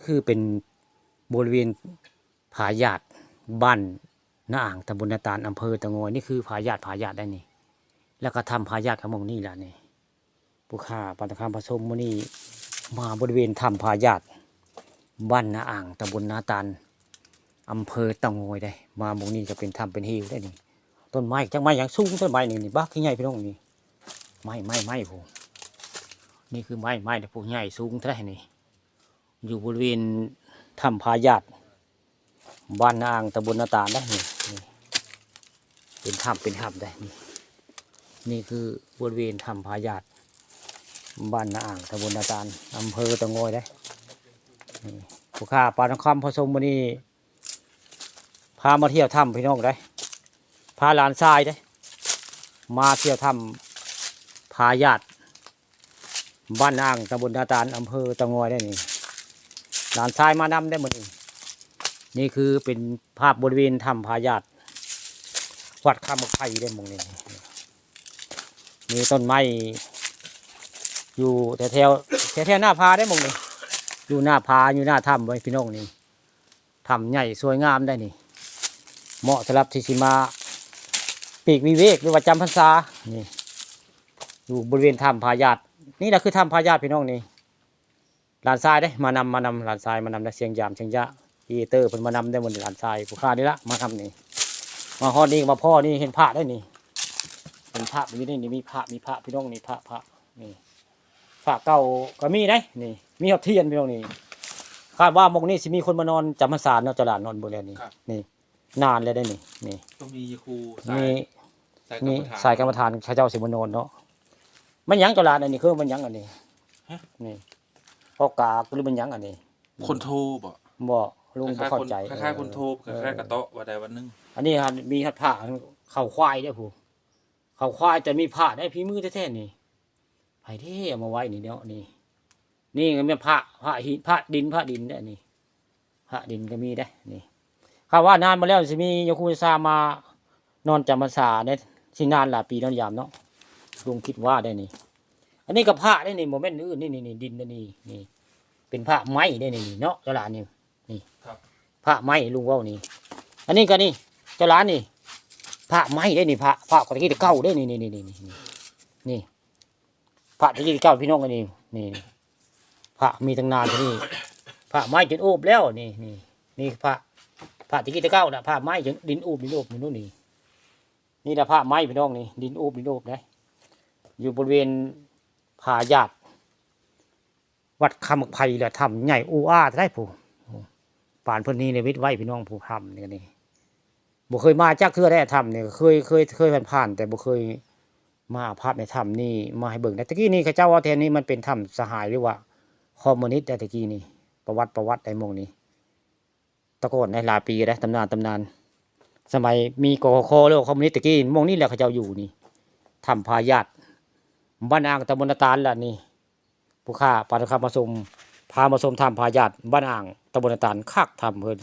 คือเป็นบริเวณผาหยาดบ้านนาอ่างตำบลนาตาลอำเภอตะงอยนี่คือผาหยาดได้นี่แล้วก็ทำผาหยาดขมงนี่แหละนี่ผู้ข้าปัตตคามผสมมื้อนี้มาบริเวณทำผาหยาดบ้านนาอ่างตำบลนาตาลอำเภอตะงอยได้มาหมองนี้จะเป็นทำเป็นฮิวได้นี่ต้นไม้จังไม้อย่างสูงต้นไม้นี่บักที่ใหญ่พี่น้องนี่ไม้ผมนี่คือไม้แต่พวกใหญ่สูงเท่าไหร่นี่อยู่บริเวณทำผาหยาดบ้านนาอ่างตำบลนาตาลได้นี่เป็นถ้ำได้นี่คือบริเวณถ้ำผาหยาดบ้านนาอ่างตำบลนาตาลอำเภอตะงอยได้ผู้ข้าปลาทองคำผสมวันนี้พามาเที่ยวถ้ำพี่น้องได้พาหลานทรายได้มาเที่ยวถ้ำผาหยาดบ้านนาอ่างตำบลนาตาลอำเภอตะงอยได้นี่หลานทรายมานำได้หมดนี่คือเป็นภาพบริเวณถ้ำผาหยาดวัดข้ามไผ่ได้หมดนี่มีต้นไม้อยู่แถวหน้าผาได้หมดนี่อยู่หน้าผาอยู่หน้าถ้ำไว้พี่น้องนี่ถ้ำใหญ่สวยงามได้นี่เหมาะสำหรับที่สิมาปีกวิเวกหรือว่าจำพรรษานี่อยู่บริเวณถ้ำผาหยาดนี่แหละคือถ้ำผาหยาดพี่น้องนี่หลานทรายได้มานำหลานทรายมานำได้เสียงยามเสียงยะอีเตอร์เพิ่นมานำได้หมดหลานทรายผู้ฆ่านี่ละมาทำนี่มาฮอดนี่มาพ่อนี่เห็นพระได้นี่เห็นพระอยู่นี่มีพระพี่น้องนี่พระนี่พระเก่าก็มีได้นี่มีหอดเทียนพี่น้องนี่คาดว่าหมองนี้สิมีคนมานอนจำพรรษาเนาะจะหลานนอนบนแล้วนี่นานแล้วได้นี่ต้องมีครูมีสายกรรมฐานข้าเจ้าสิมานอนเนาะมันยังจะหลานอันนี้คือมันยังอันนี้นี่พ่อกากหรือมันยังอันนี้คนโทรบ่ลุงบ่เข้าใจคล้ายๆคนโทรคล้ายๆกระโตะวันใดวันหนึ่งอันนี้ฮะมีผ้าเข่าควายได้ผู้เข่าควายแต่มีผ้าได้พี่มือแท้ๆนี่ไผ่เท่เอามาไว้นี่เนาะนี่ก็มีผ้าหินผ้าดินได้นี่ผ้าดินก็มีได้นี่ข้าว่านานมาแล้วสิมีโยคูซามานอนจำพรรษาเนี่ยสินานหลายปีนอนยามเนาะลุงคิดว่าได้นี่อันนี้ก็ผ้าได้นี่โมเมนต์อื่นนี่ดินนี่เป็นผ้าไม้ได้นี่เนาะเจ้าหลานนี่ผ้าไม้ลุงว่านี่อันนี้ก็นี่เจ้าหลานนี่ผ้าไม้ได้นี่ผ้าของที่เก่าได้นี่ผ้าที่เก่าพี่น้องกันนี่ผ้ามีตั้งนานที่นี่ผ้าไม้จนโอบแล้วนี่ผ้าที่เก่าน่ะผ้าไม้จนดินโอบนี่นู่นนี่แหละผ้าไม้พี่น้องนี่ดินโอบนะอยู่บริเวณผาหยาดวัดคำไผ่แหละทำใหญ่อูอาได้ผู้ป่านเพิ่นนี้ในวิทย์ไว้พี่น้องผู้ทำนี่บ่เคยมาจักเทื่อได้ทำเนี่ยเคยผ่านแต่บ่เคยมาภาพในถ้ำนี่มาให้เบิ่งแต่ตะกี้นี่ข้าเจ้าว่าแทนนี้มันเป็นถ้ำสหายหรือว่าคอมมิวนิสต์แต่ตะกี้นี่ประวัติไอ้หม่องนี้ตะโกนในหลายปีได้ตำนานสมัยมีกคหรือคอมมิวนิสต์ตะกี้หม่องนี้แหละข้าเจ้าอยู่นี่ถ้ำผาหยาดบ้านอ่างตำบลนาตาลล่ะนี่ผู้ข้าปาฐคำมาชมพามาชมถ้ำผาหยาดบ้านอ่างตำบลนาตาลคักถ้ำเพิ่น